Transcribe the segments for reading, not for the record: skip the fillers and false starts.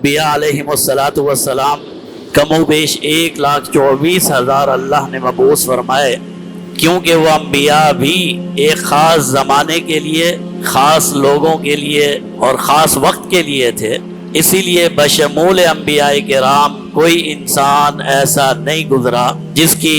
انبیاء علیہم السلام کم و بیش 1,24,000 اللہ نے مبعوث فرمائے، کیونکہ وہ انبیاء بھی ایک خاص زمانے کے لیے، خاص لوگوں کے لیے اور خاص وقت کے لیے تھے۔ اسی لیے بشمول انبیاء کرام کوئی انسان ایسا نہیں گزرا جس کی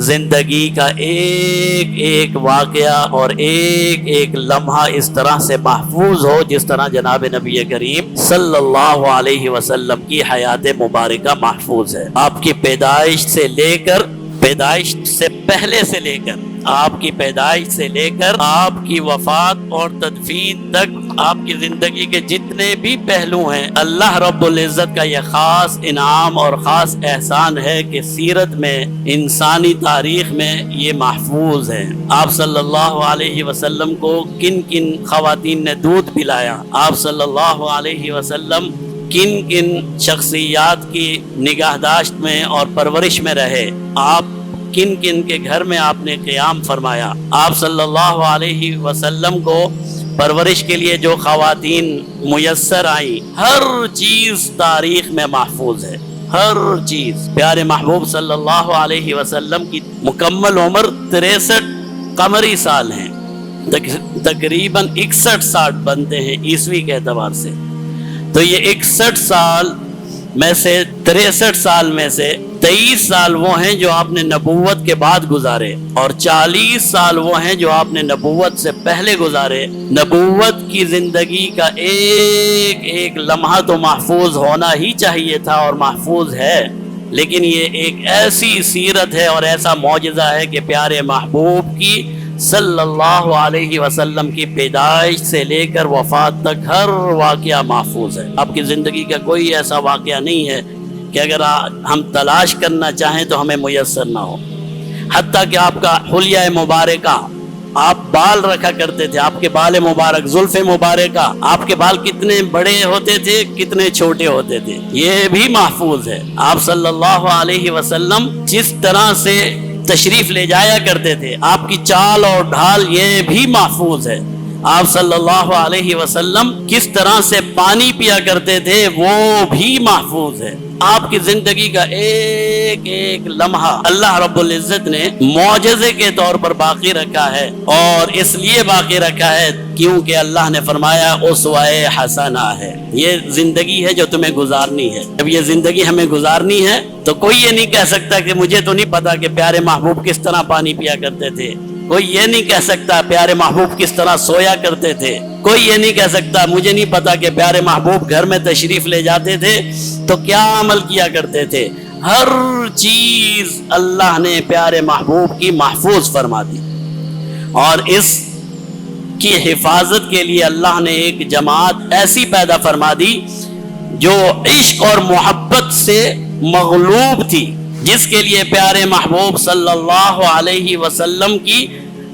زندگی کا ایک ایک واقعہ اور ایک ایک لمحہ اس طرح سے محفوظ ہو جس طرح جناب نبی کریم صلی اللہ علیہ وسلم کی حیات مبارکہ محفوظ ہے۔ آپ کی پیدائش سے لے کر، پیدائش سے پہلے سے لے کر، آپ کی پیدائش سے لے کر آپ کی وفات اور تدفین تک، آپ کی زندگی کے جتنے بھی پہلو ہیں، اللہ رب العزت کا یہ خاص انعام اور خاص احسان ہے کہ سیرت میں، انسانی تاریخ میں یہ محفوظ ہے۔ آپ صلی اللہ علیہ وسلم کو کن کن خواتین نے دودھ پلایا، آپ صلی اللہ علیہ وسلم کن کن شخصیات کی نگہداشت میں اور پرورش میں رہے، آپ کن کن کے گھر میں آپ نے قیام فرمایا، آپ صلی اللہ علیہ وسلم کو پرورش کے لیے جو خواتین میسر آئیں، ہر چیز تاریخ میں محفوظ ہے، ہر چیز۔ پیارے محبوب صلی اللہ علیہ وسلم کی مکمل عمر 63 قمری سال ہیں، تقریباً 61-60 بنتے ہیں عیسوی کے اعتبار سے۔ تو یہ 61 سال میں سے 63 سال میں سے 23 سال وہ ہیں جو آپ نے نبوت کے بعد گزارے، اور 40 سال وہ ہیں جو آپ نے نبوت سے پہلے گزارے۔ نبوت کی زندگی کا ایک ایک لمحہ تو محفوظ ہونا ہی چاہیے تھا اور محفوظ ہے، لیکن یہ ایک ایسی سیرت ہے اور ایسا معجزہ ہے کہ پیارے محبوب کی صلی اللہ علیہ وسلم کی پیدائش سے لے کر وفات تک ہر واقعہ محفوظ ہے۔ آپ کی زندگی کا کوئی ایسا واقعہ نہیں ہے کہ اگر ہم تلاش کرنا چاہیں تو ہمیں میسر نہ ہو۔ حتیٰ کہ آپ کا حلیہ مبارکہ، آپ بال رکھا کرتے تھے، آپ کے بال مبارک، زلف مبارکہ، آپ کے بال کتنے بڑے ہوتے تھے، کتنے چھوٹے ہوتے تھے، یہ بھی محفوظ ہے۔ آپ صلی اللہ علیہ وسلم جس طرح سے تشریف لے جایا کرتے تھے، آپ کی چال اور ڈھال یہ بھی محفوظ ہے۔ آپ صلی اللہ علیہ وسلم کس طرح سے پانی پیا کرتے تھے وہ بھی محفوظ ہے۔ آپ کی زندگی کا ایک ایک لمحہ اللہ رب العزت نے معجزے کے طور پر باقی رکھا ہے، اور اس لیے باقی رکھا ہے کیونکہ اللہ نے فرمایا اسوہ حسنہ ہے، یہ زندگی ہے جو تمہیں گزارنی ہے۔ جب یہ زندگی ہمیں گزارنی ہے تو کوئی یہ نہیں کہہ سکتا کہ مجھے تو نہیں پتا کہ پیارے محبوب کس طرح پانی پیا کرتے تھے، کوئی یہ نہیں کہہ سکتا پیارے محبوب کس طرح سویا کرتے تھے، کوئی یہ نہیں کہہ سکتا مجھے نہیں پتا کہ پیارے محبوب گھر میں تشریف لے جاتے تھے تو کیا عمل کیا کرتے تھے۔ ہر چیز اللہ نے پیارے محبوب کی محفوظ فرما دی، اور اس کی حفاظت کے لیے اللہ نے ایک جماعت ایسی پیدا فرما دی جو عشق اور محبت سے مغلوب تھی، جس کے لیے پیارے محبوب صلی اللہ علیہ وسلم کی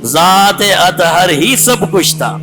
ذات اطہر ہی سب کچھ تھا۔